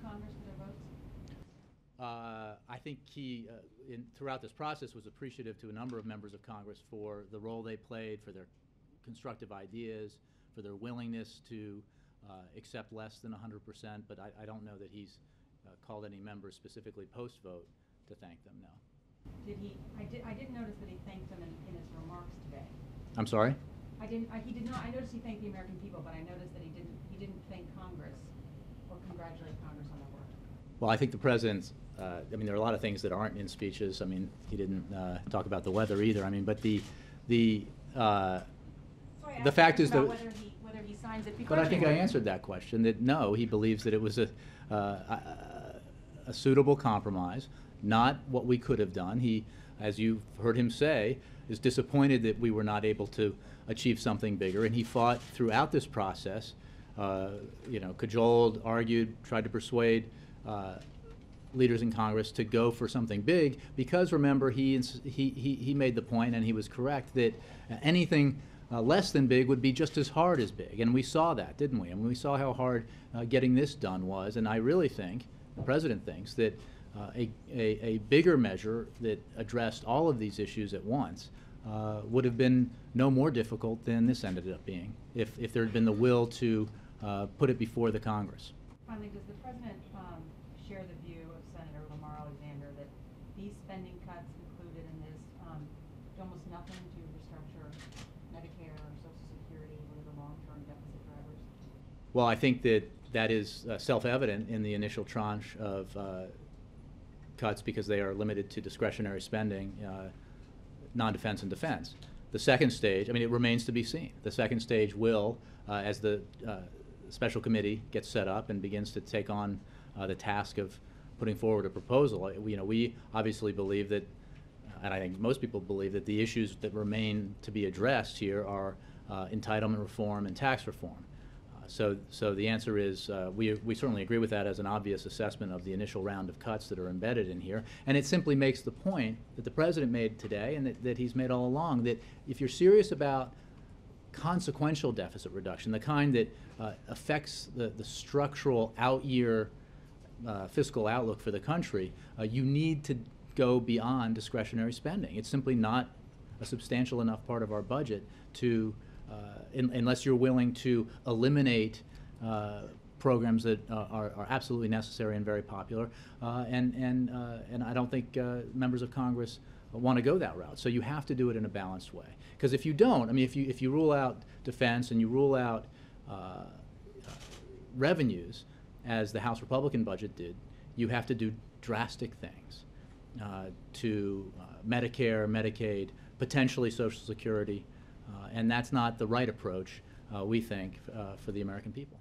Congress for their votes? I think he, throughout this process, was appreciative to a number of members of Congress for the role they played, for their constructive ideas, for their willingness to accept less than 100%, but I don't know that he's called any members specifically post-vote to thank them, no. Did he? I did notice that he thanked them in his remarks today. I'm sorry? He did not. I noticed he thanked the American people, but I noticed that he didn't thank Congress or congratulate Congress on their work. Well, I think the president, I mean, there are a lot of things that aren't in speeches. I mean, he didn't talk about the weather either. I mean, but the fact is that whether he signs it. But I think I answered that question, that no, he believes that it was a suitable compromise, not what we could have done. He, as you've heard him say, is disappointed that we were not able to achieve something bigger, and he fought throughout this process, you know, cajoled, argued, tried to persuade leaders in Congress to go for something big, because remember, he made the point, and he was correct, that anything less than big would be just as hard as big, and we saw that, didn't we? I mean, we saw how hard getting this done was, and I really think, the president thinks, that a bigger measure that addressed all of these issues at once would have been no more difficult than this ended up being, if there had been the will to put it before the Congress. Finally, does the president share the view of Senator Lamar Alexander that these spending cuts included in this do almost nothing to restructure Medicare or Social Security or the long-term deficit drivers? Well, I think that is self-evident in the initial tranche of cuts, because they are limited to discretionary spending, non-defense and defense. The second stage, I mean, it remains to be seen. The second stage will, as the special committee gets set up and begins to take on the task of putting forward a proposal. You know, we obviously believe that, and I think most people believe that the issues that remain to be addressed here are entitlement reform and tax reform. So the answer is we certainly agree with that as an obvious assessment of the initial round of cuts that are embedded in here. And it simply makes the point that the president made today, and that he's made all along, that if you're serious about consequential deficit reduction, the kind that affects the structural out-year fiscal outlook for the country, you need to go beyond discretionary spending. It's simply not a substantial enough part of our budget to unless you're willing to eliminate programs that are absolutely necessary and very popular, and I don't think members of Congress want to go that route. So you have to do it in a balanced way. Because if you don't, I mean, if you rule out defense and you rule out revenues, as the House Republican budget did, you have to do drastic things to Medicare, Medicaid, potentially Social Security. And that's not the right approach, we think, for the American people.